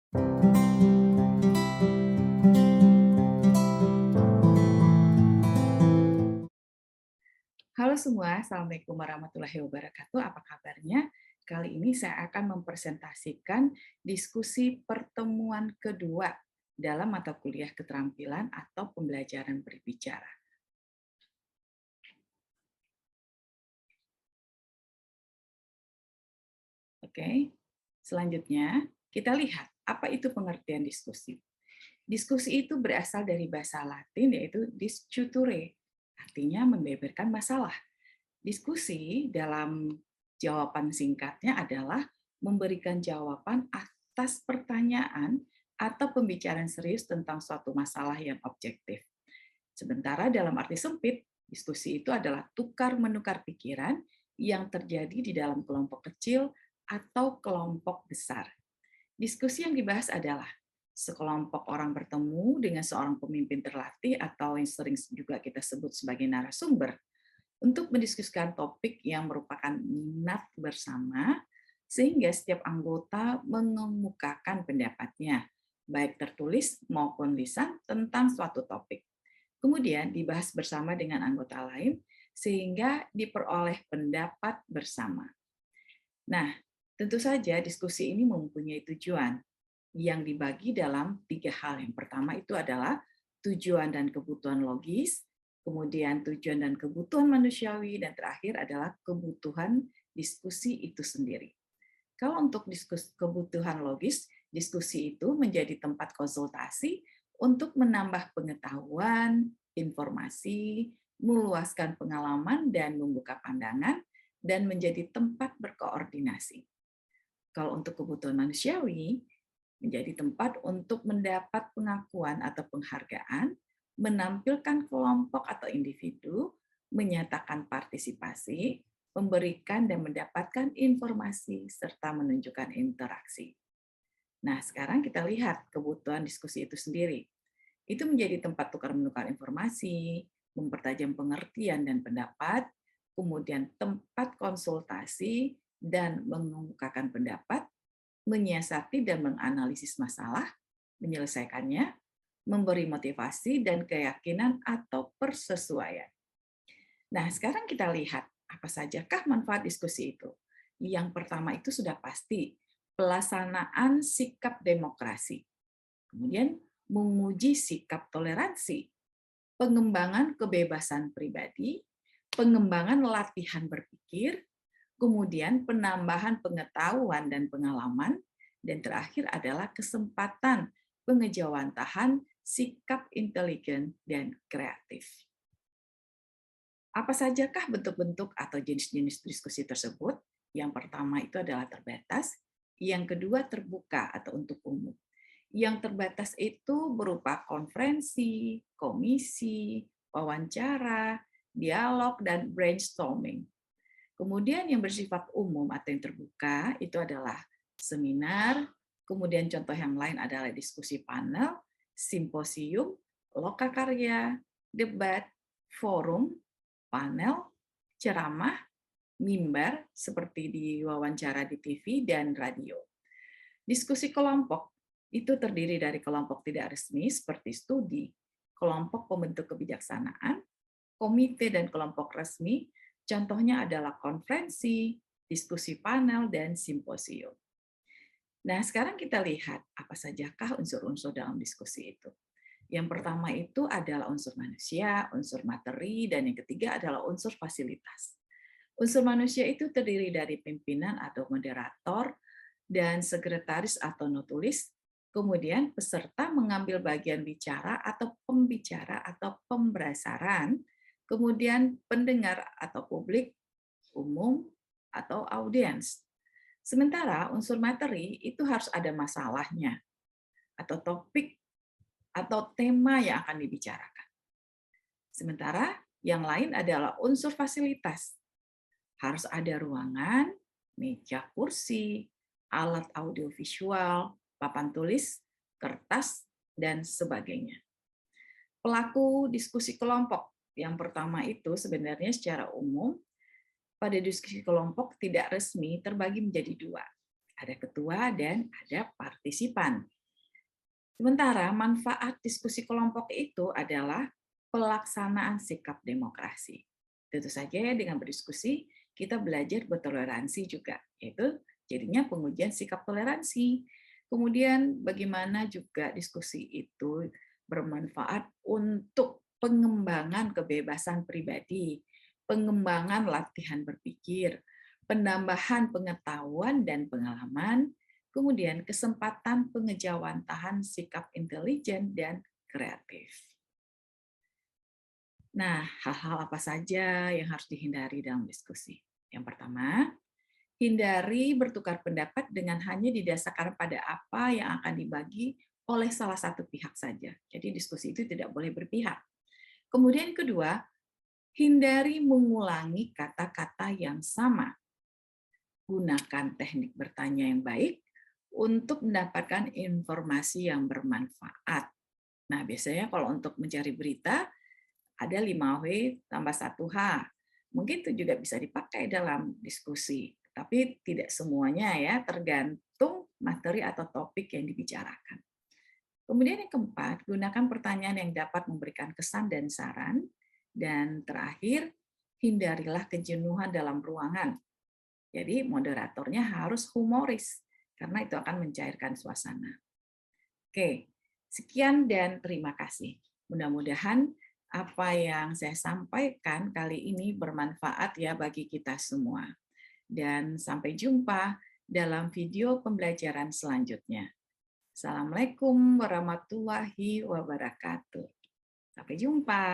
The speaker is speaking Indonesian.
Halo semua, Assalamualaikum warahmatullahi wabarakatuh. Apa kabarnya? Kali ini saya akan mempresentasikan diskusi pertemuan kedua dalam mata kuliah keterampilan atau pembelajaran berbicara. Oke, selanjutnya kita lihat apa itu pengertian diskusi. Diskusi itu berasal dari bahasa Latin yaitu discutere, artinya membeberkan masalah. Diskusi dalam jawaban singkatnya adalah memberikan jawaban atas pertanyaan atau pembicaraan serius tentang suatu masalah yang objektif. Sementara dalam arti sempit, diskusi itu adalah tukar-menukar pikiran yang terjadi di dalam kelompok kecil atau kelompok besar. Diskusi yang dibahas adalah sekelompok orang bertemu dengan seorang pemimpin terlatih atau yang sering juga kita sebut sebagai narasumber untuk mendiskusikan topik yang merupakan minat bersama, sehingga setiap anggota mengemukakan pendapatnya, baik tertulis maupun lisan tentang suatu topik. Kemudian dibahas bersama dengan anggota lain, sehingga diperoleh pendapat bersama. Nah, tentu saja diskusi ini mempunyai tujuan yang dibagi dalam 3 hal. Yang pertama itu adalah tujuan dan kebutuhan logis, kemudian tujuan dan kebutuhan manusiawi, dan terakhir adalah kebutuhan diskusi itu sendiri. Kalau untuk kebutuhan logis, diskusi itu menjadi tempat konsultasi untuk menambah pengetahuan, informasi, meluaskan pengalaman, dan membuka pandangan, dan menjadi tempat berkoordinasi. Kalau untuk kebutuhan manusiawi, menjadi tempat untuk mendapat pengakuan atau penghargaan, menampilkan kelompok atau individu, menyatakan partisipasi, memberikan dan mendapatkan informasi, serta menunjukkan interaksi. Nah, sekarang kita lihat kebutuhan diskusi itu sendiri. Itu menjadi tempat tukar-menukar informasi, mempertajam pengertian dan pendapat, kemudian tempat konsultasi dan mengemukakan pendapat, menyiasati dan menganalisis masalah, menyelesaikannya, memberi motivasi dan keyakinan atau persesuaian. Nah, sekarang kita lihat apa sajakah manfaat diskusi itu. Yang pertama itu sudah pasti, pelaksanaan sikap demokrasi. Kemudian menguji sikap toleransi, pengembangan kebebasan pribadi, pengembangan latihan berpikir, kemudian penambahan pengetahuan dan pengalaman, dan terakhir adalah kesempatan pengejawantahan sikap intelijen dan kreatif. Apa sajakah bentuk-bentuk atau jenis-jenis diskusi tersebut? Yang pertama itu adalah terbatas, yang kedua terbuka atau untuk umum. Yang terbatas itu berupa konferensi, komisi, wawancara, dialog, dan brainstorming. Kemudian yang bersifat umum atau yang terbuka itu adalah seminar, kemudian contoh yang lain adalah diskusi panel, simposium, lokakarya, debat, forum, panel, ceramah, mimbar seperti di wawancara di TV dan radio. Diskusi kelompok itu terdiri dari kelompok tidak resmi seperti studi, kelompok pembentuk kebijaksanaan, komite dan kelompok resmi. Contohnya adalah konferensi, diskusi panel, dan simposium. Nah, sekarang kita lihat apa sajakah unsur-unsur dalam diskusi itu. Yang pertama itu adalah unsur manusia, unsur materi, dan yang ketiga adalah unsur fasilitas. Unsur manusia itu terdiri dari pimpinan atau moderator, dan sekretaris atau notulis, kemudian peserta mengambil bagian bicara atau pembicara atau pembrasaran, kemudian pendengar atau publik, umum, atau audiens. Sementara unsur materi itu harus ada masalahnya, atau topik, atau tema yang akan dibicarakan. Sementara yang lain adalah unsur fasilitas. Harus ada ruangan, meja kursi, alat audiovisual, papan tulis, kertas, dan sebagainya. Pelaku diskusi kelompok. Yang pertama itu sebenarnya secara umum, pada diskusi kelompok tidak resmi terbagi menjadi dua. Ada ketua dan ada partisipan. Sementara manfaat diskusi kelompok itu adalah pelaksanaan sikap demokrasi. Tentu saja ya, dengan berdiskusi kita belajar bertoleransi juga, yaitu jadinya pengujian sikap toleransi. Kemudian bagaimana juga diskusi itu bermanfaat untuk pengembangan kebebasan pribadi, pengembangan latihan berpikir, penambahan pengetahuan dan pengalaman, kemudian kesempatan pengejawantahan sikap intelijen dan kreatif. Nah, hal-hal apa saja yang harus dihindari dalam diskusi? Yang pertama, hindari bertukar pendapat dengan hanya didasarkan pada apa yang akan dibagi oleh salah satu pihak saja. Jadi diskusi itu tidak boleh berpihak. Kemudian kedua, hindari mengulangi kata-kata yang sama. Gunakan teknik bertanya yang baik untuk mendapatkan informasi yang bermanfaat. Nah, biasanya kalau untuk mencari berita, ada 5W tambah 1H. Mungkin itu juga bisa dipakai dalam diskusi, tapi tidak semuanya ya, tergantung materi atau topik yang dibicarakan. Kemudian yang keempat, gunakan pertanyaan yang dapat memberikan kesan dan saran. Dan terakhir, hindarilah kejenuhan dalam ruangan. Jadi moderatornya harus humoris, karena itu akan mencairkan suasana. Oke, sekian dan terima kasih. Mudah-mudahan apa yang saya sampaikan kali ini bermanfaat ya bagi kita semua. Dan sampai jumpa dalam video pembelajaran selanjutnya. Assalamualaikum warahmatullahi wabarakatuh. Sampai jumpa.